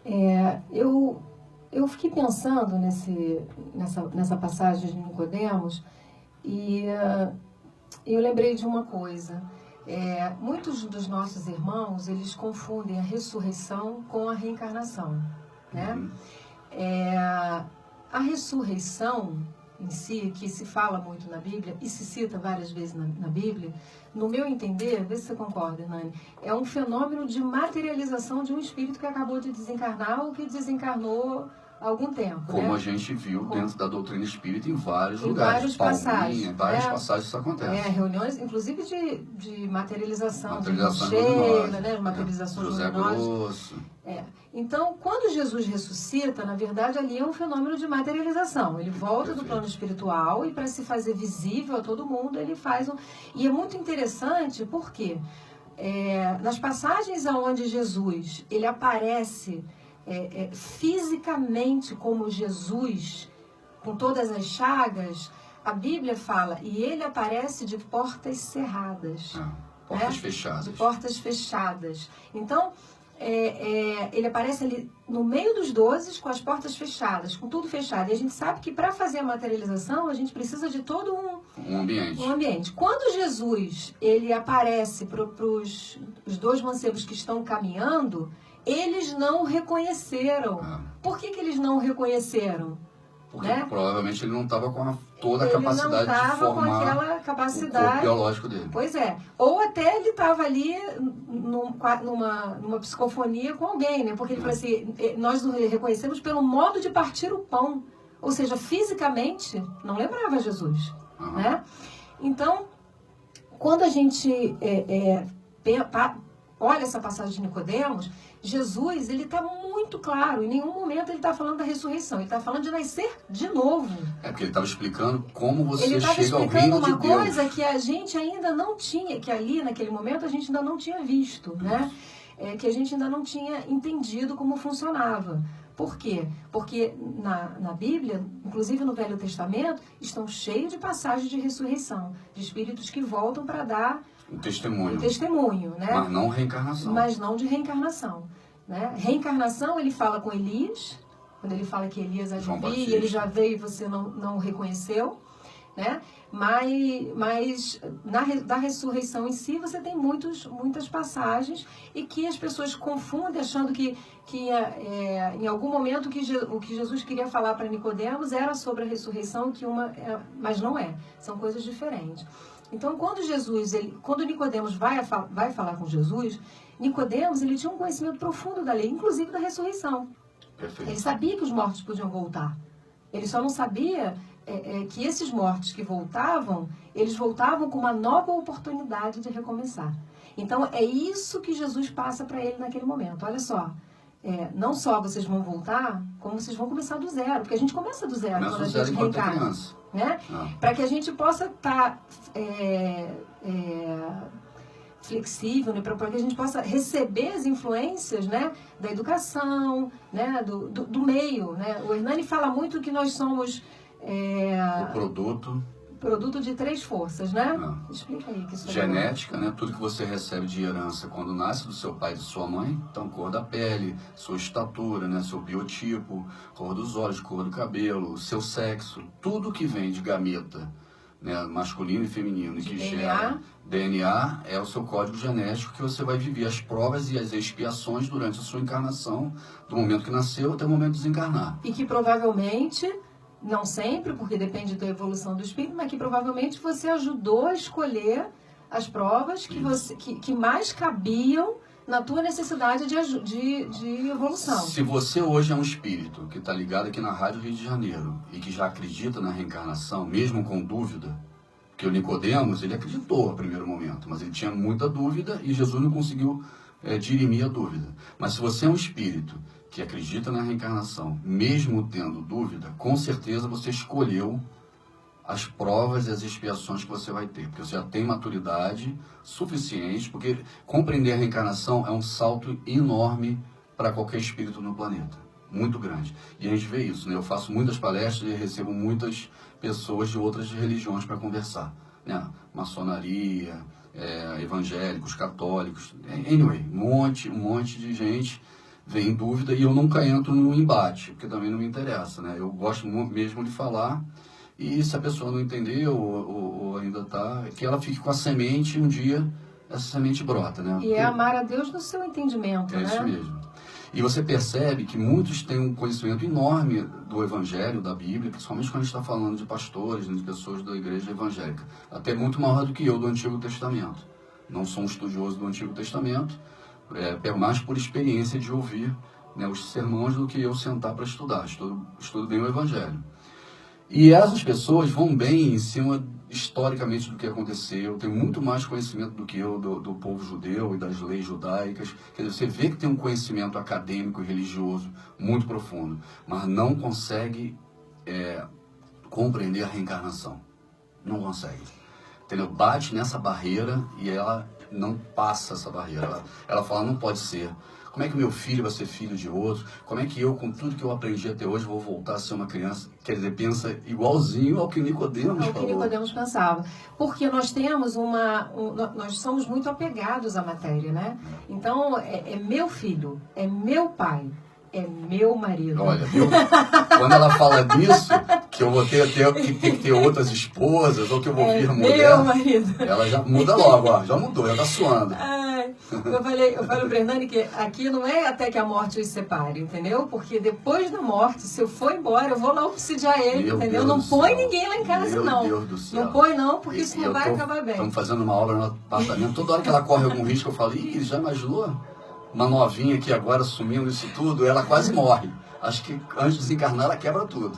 Eu fiquei pensando nessa passagem de Nicodemos e eu lembrei de uma coisa. Muitos dos nossos irmãos, eles confundem a ressurreição com a reencarnação, né? A ressurreição em si, que se fala muito na Bíblia e se cita várias vezes na Bíblia, no meu entender, vê se você concorda, Hernani, é um fenômeno de materialização de um espírito que acabou de desencarnar ou que desencarnou há algum tempo. Como, né? A gente viu dentro da doutrina espírita em vários lugares. Várias passagens isso acontece. Reuniões, inclusive de materialização de Sheila, né? Materializações José Grosso. Então, quando Jesus ressuscita, na verdade, ali é um fenômeno de materialização. Ele volta do plano espiritual e para se fazer visível a todo mundo, ele faz um... E é muito interessante porque nas passagens onde Jesus ele aparece fisicamente como Jesus, com todas as chagas, a Bíblia fala, e ele aparece de portas cerradas. Portas fechadas. De portas fechadas. Então, ele aparece ali no meio dos 12 com as portas fechadas, com tudo fechado. E a gente sabe que para fazer a materialização, a gente precisa de todo um ambiente. Quando Jesus ele aparece para os 2 mancebos que estão caminhando, eles não reconheceram. Por que eles não reconheceram? Porque provavelmente ele não estava com toda a capacidade de formar com aquela capacidade, o corpo biológico dele. Pois é. Ou até ele estava ali numa psicofonia com alguém, né? Porque ele falou assim, nós nos reconhecemos pelo modo de partir o pão. Ou seja, fisicamente, não lembrava Jesus. Né? Então, quando a gente olha essa passagem de Nicodemos, Jesus, ele está muito claro, em nenhum momento ele está falando da ressurreição, ele está falando de nascer de novo. Porque ele estava explicando como você chega ao reino de Deus. Ele estava explicando uma coisa que a gente ainda não tinha, que ali naquele momento a gente ainda não tinha visto, né? Que a gente ainda não tinha entendido como funcionava. Por quê? Porque na Bíblia, inclusive no Velho Testamento, estão cheios de passagens de ressurreição, de espíritos que voltam para dar um testemunho. Né? Mas não reencarnação. Mas não de reencarnação. Né? Reencarnação, ele fala com Elias, quando ele fala que Elias havia, ele já veio e você não reconheceu. Né? Mas da ressurreição em si, você tem muitas passagens e que as pessoas confundem, achando que em algum momento o que Jesus queria falar para Nicodemos era sobre a ressurreição, mas não é. São coisas diferentes. Então, quando Nicodemos vai falar com Jesus, Nicodemos ele tinha um conhecimento profundo da lei, inclusive da ressurreição. Perfeito. Ele sabia que os mortos podiam voltar. Ele só não sabia que esses mortos que voltavam, eles voltavam com uma nova oportunidade de recomeçar. Então, é isso que Jesus passa para ele naquele momento. Olha só, não só vocês vão voltar, como vocês vão começar do zero. Porque a gente começa do zero quando a gente reencarna. Né? Para que a gente possa estar flexível, né? Para que a gente possa receber as influências, né? Da educação, né? do meio. Né? O Hernani fala muito que nós somos... o produto de 3 forças, né? Explica aí. Que isso genética, né? Tudo que você recebe de herança quando nasce do seu pai e de sua mãe. Então, cor da pele, sua estatura, né? Seu biotipo, cor dos olhos, cor do cabelo, seu sexo. Tudo que vem de gameta, né? Masculino e feminino, e que gera DNA, é o seu código genético que você vai viver as provas e as expiações durante a sua encarnação, do momento que nasceu até o momento de desencarnar. E que provavelmente... Não sempre, porque depende da evolução do espírito, mas que provavelmente você ajudou a escolher as provas que mais cabiam na tua necessidade de evolução. Se você hoje é um espírito que está ligado aqui na Rádio Rio de Janeiro e que já acredita na reencarnação, mesmo com dúvida, porque o Nicodemos, ele acreditou a primeiro momento, mas ele tinha muita dúvida e Jesus não conseguiu dirimir a dúvida. Mas se você é um espírito que acredita na reencarnação, mesmo tendo dúvida, com certeza você escolheu as provas e as expiações que você vai ter, porque você já tem maturidade suficiente, porque compreender a reencarnação é um salto enorme para qualquer espírito no planeta, muito grande. E a gente vê isso, né? Eu faço muitas palestras e recebo muitas pessoas de outras religiões para conversar, né? Maçonaria, evangélicos, católicos, anyway, um monte de gente vem dúvida, e eu nunca entro no embate, porque também não me interessa, né? Eu gosto mesmo de falar, e se a pessoa não entender ou ainda tá, que ela fique com a semente, e um dia essa semente brota, né? E é amar a Deus no seu entendimento, né? É isso mesmo. E você percebe que muitos têm um conhecimento enorme do Evangelho, da Bíblia, principalmente quando a gente está falando de pastores, de pessoas da igreja evangélica. Até muito maior do que eu do Antigo Testamento. Não sou um estudioso do Antigo Testamento, mais por experiência de ouvir, né, os sermões do que eu sentar para estudar. Estudo bem o Evangelho. E essas pessoas vão bem em cima, historicamente, do que aconteceu, tem muito mais conhecimento do que eu do povo judeu e das leis judaicas. Quer dizer, você vê que tem um conhecimento acadêmico e religioso muito profundo, mas não consegue compreender a reencarnação. Não consegue. Entendeu? Bate nessa barreira e ela não passa essa barreira. Ela fala, não pode ser. Como é que meu filho vai ser filho de outro? Como é que eu, com tudo que eu aprendi até hoje, vou voltar a ser uma criança? Quer dizer, pensa igualzinho ao que Nicodemos falou. Ao que Nicodemos pensava. Porque nós temos nós somos muito apegados à matéria, né? Então, é meu filho, é meu pai, é meu marido. Olha, viu? Quando ela fala disso, que eu vou ter que ter outras esposas, ou que eu vou vir mulher, meu marido. Ela já muda logo, ó, já mudou, já tá suando. Eu falo para Hernani que aqui não é até que a morte os separe, entendeu? Porque depois da morte, se eu for embora, eu vou lá obsidiar ele, Meu entendeu? Deus não põe ninguém lá em casa, Meu não. Deus do céu. Não põe não, porque isso não vai acabar bem. Estamos fazendo uma obra no apartamento, toda hora que ela corre algum risco, eu falo, já imaginou? Uma novinha aqui agora assumindo isso tudo, ela quase morre. Acho que antes de desencarnar, ela quebra tudo.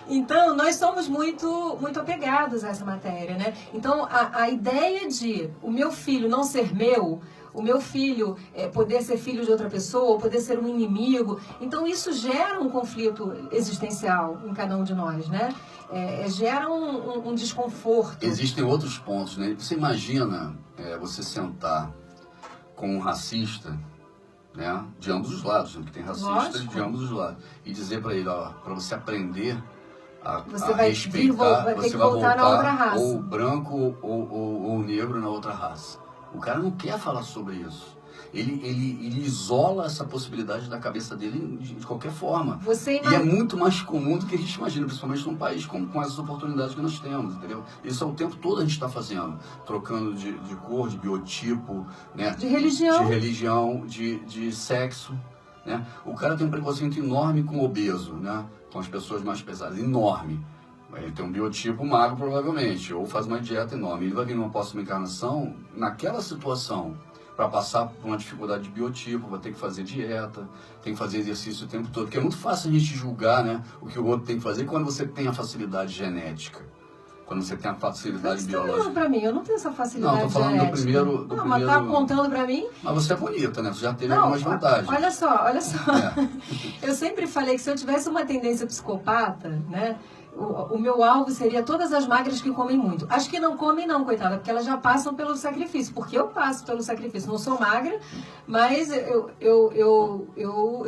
Então, nós somos muito, muito apegados a essa matéria, né? Então, a ideia de o meu filho não ser meu, o meu filho poder ser filho de outra pessoa, ou poder ser um inimigo, então isso gera um conflito existencial em cada um de nós, né? Gera um desconforto. Existem outros pontos, né? Você imagina você sentar com um racista, né? De ambos os lados, né? Que tem racistas de ambos os lados, e dizer para ele, ó, para você aprender você a vai respeitar, vai ter você que vai voltar na outra raça. ou branco ou negro na outra raça. O cara não quer falar sobre isso. Ele isola essa possibilidade da cabeça dele de qualquer forma. E é muito mais comum do que a gente imagina, principalmente num país com essas oportunidades que nós temos, entendeu? Isso é o tempo todo a gente está fazendo, trocando de cor, de biotipo, né? De religião, de sexo, né? O cara tem um preconceito enorme com o obeso, né? Com as pessoas mais pesadas, enorme. Ele tem um biotipo magro, provavelmente, ou faz uma dieta enorme. Ele vai vir numa próxima encarnação, naquela situação, para passar por uma dificuldade de biotipo, vai ter que fazer dieta, tem que fazer exercício o tempo todo. Porque é muito fácil a gente julgar, né, o que o outro tem que fazer quando você tem a facilidade genética. Quando você tem a facilidade biológica. Não, pra mim, eu não tenho essa facilidade genética. Não, tô falando do primeiro... Mas tá apontando pra mim? Mas você é bonita, né? Você já teve algumas vantagens. Olha só. Eu sempre falei que se eu tivesse uma tendência psicopata, né? O meu alvo seria todas as magras que comem muito. As que não comem não, coitada, porque elas já passam pelo sacrifício. Porque eu passo pelo sacrifício. Não sou magra, mas eu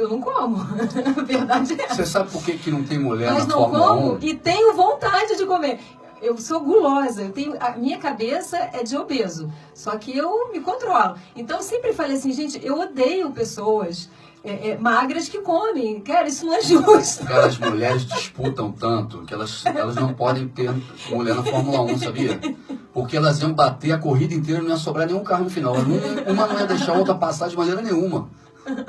não como. A verdade é essa. Você sabe por que não tem mulher mas na Fórmula 1? Mas não como e tenho vontade de comer. Eu sou gulosa, a minha cabeça é de obeso, só que eu me controlo. Então eu sempre falei assim, gente, eu odeio pessoas magras que comem. Cara, isso não é justo. Cara, as mulheres disputam tanto que elas não podem ter mulher na Fórmula 1, sabia? Porque elas iam bater a corrida inteira e não ia sobrar nenhum carro no final. Uma não ia deixar a outra passar de maneira nenhuma.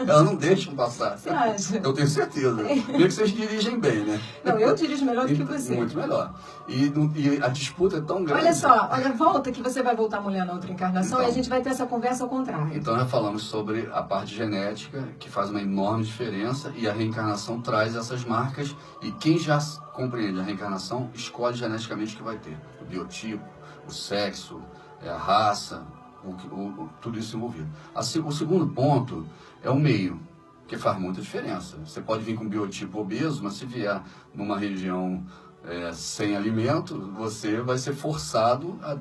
Elas não deixam passar. Você acha? Eu tenho certeza. Mesmo que vocês dirigem bem, né? Não, eu dirijo melhor do que você. Muito melhor. E a disputa é tão grande. Olha só, volta que você vai voltar mulher na outra encarnação então, e a gente vai ter essa conversa ao contrário. Então já falamos sobre a parte genética, que faz uma enorme diferença, e a reencarnação traz essas marcas, e quem já compreende a reencarnação, escolhe geneticamente o que vai ter. O biotipo, o sexo, a raça, tudo isso envolvido. O segundo ponto é o meio, que faz muita diferença. Você pode vir com biotipo obeso, mas se vier numa região sem alimento, você vai ser forçado a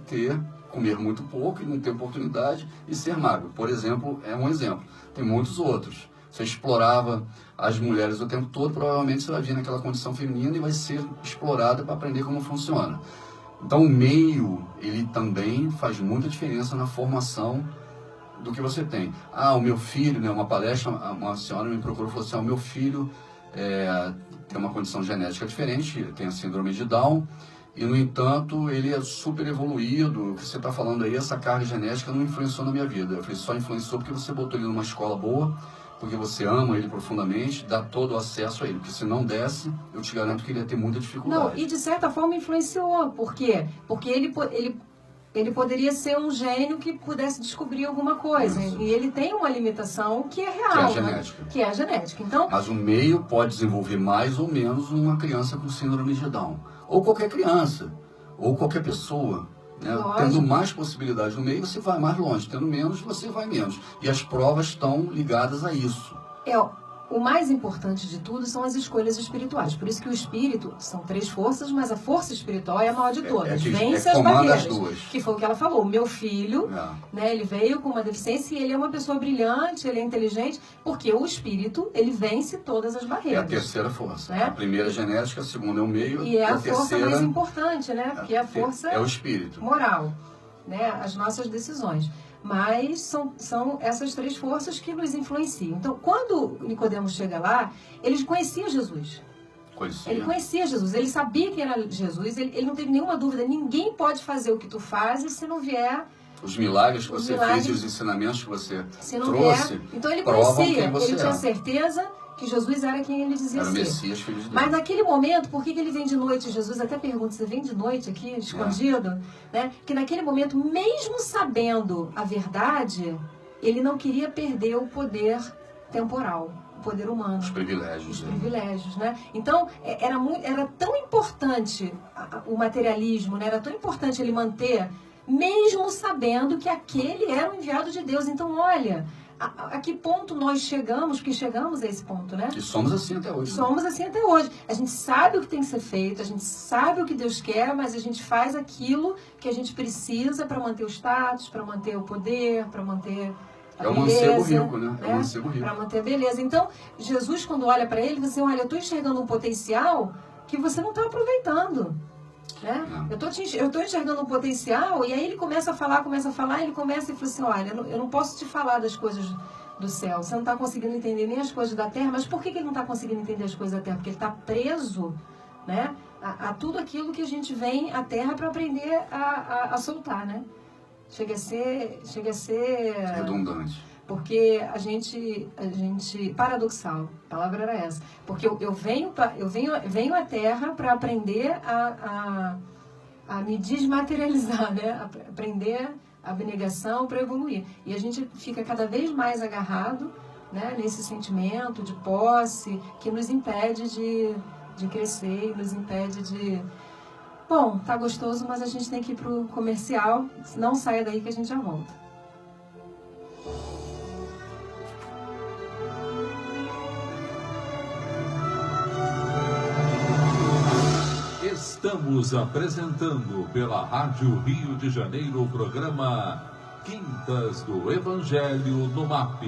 comer muito pouco e não ter oportunidade e ser magro. Por exemplo, é um exemplo. Tem muitos outros. Você explorava as mulheres o tempo todo, provavelmente você vai vir naquela condição feminina e vai ser explorada para aprender como funciona. Então o meio, ele também faz muita diferença na formação do que você tem. Ah, o meu filho, né, uma palestra, uma senhora me procurou e falou assim, o meu filho tem uma condição genética diferente, tem a síndrome de Down, e, no entanto, ele é super evoluído. O que você está falando aí, essa carga genética não influenciou na minha vida. Eu falei, só influenciou porque você botou ele numa escola boa, porque você ama ele profundamente, dá todo o acesso a ele. Porque se não desse, eu te garanto que ele ia ter muita dificuldade. Não, e de certa forma influenciou. Por quê? Porque ele poderia ser um gênio que pudesse descobrir alguma coisa. Isso. E ele tem uma limitação que é real. Que é a genética. Que é a genética. Então, mas o meio pode desenvolver mais ou menos uma criança com síndrome de Down. Ou qualquer criança, ou qualquer pessoa. Né? Tendo mais possibilidades no meio, você vai mais longe. Tendo menos, você vai menos. E as provas estão ligadas a isso. O mais importante de tudo são as escolhas espirituais. Por isso que o espírito são 3 forças, mas a força espiritual é a maior de todas. Vence as barreiras. Que foi o que ela falou. O meu filho, né, ele veio com uma deficiência e ele é uma pessoa brilhante, ele é inteligente, porque o espírito, ele vence todas as barreiras. É a terceira força. Né? A primeira é genética, a segunda é o meio. E é a força terceira mais importante, né? Porque a força é o espírito. Moral, né? As nossas decisões. Mas são essas 3 forças que nos influenciam. Então, quando Nicodemos chega lá, ele conhecia Jesus. Ele conhecia Jesus, ele sabia que era Jesus, ele não teve nenhuma dúvida. Ninguém pode fazer o que tu fazes se não vier... Os milagres que você fez e os ensinamentos que você trouxe, então ele provam conhecia, quem você ele tinha certeza que Jesus era quem ele dizia ser. Messias, filho de Deus. Mas naquele momento, por que ele vem de noite? Jesus até pergunta, você vem de noite aqui, escondido? Né? Porque naquele momento, mesmo sabendo a verdade, ele não queria perder o poder temporal, o poder humano. Os privilégios. Os privilégios, né? Então, era tão importante o materialismo, né? Era tão importante ele manter, mesmo sabendo que aquele era o enviado de Deus. Então, olha... A que ponto nós chegamos, porque chegamos a esse ponto, né? E somos assim até hoje. Somos assim até hoje. A gente sabe o que tem que ser feito, a gente sabe o que Deus quer, mas a gente faz aquilo que a gente precisa para manter o status, para manter o poder, para manter a beleza. É um mancebo rico, né? É um mancebo rico. Para manter a beleza. Então, Jesus, quando olha para ele, você olha, eu estou enxergando um potencial que você não está aproveitando. Né? Eu estou enxergando um potencial, e aí ele começa a falar, ele começa e fala assim, olha, eu não posso te falar das coisas do céu, você não está conseguindo entender nem as coisas da terra. Mas por que ele não está conseguindo entender as coisas da terra? Porque ele está preso, né, a tudo aquilo que a gente vem à terra para aprender a soltar, né? Chega a ser redundante. Porque a gente paradoxal, a palavra era essa, porque eu venho à Terra para aprender a me desmaterializar, né? Aprender a abnegação para evoluir, e a gente fica cada vez mais agarrado, né, nesse sentimento de posse que nos impede de crescer, nos impede de... Bom, tá gostoso, mas a gente tem que ir pro comercial, não saia daí que a gente já volta. Estamos apresentando pela Rádio Rio de Janeiro o programa Quintas do Evangelho no MAP.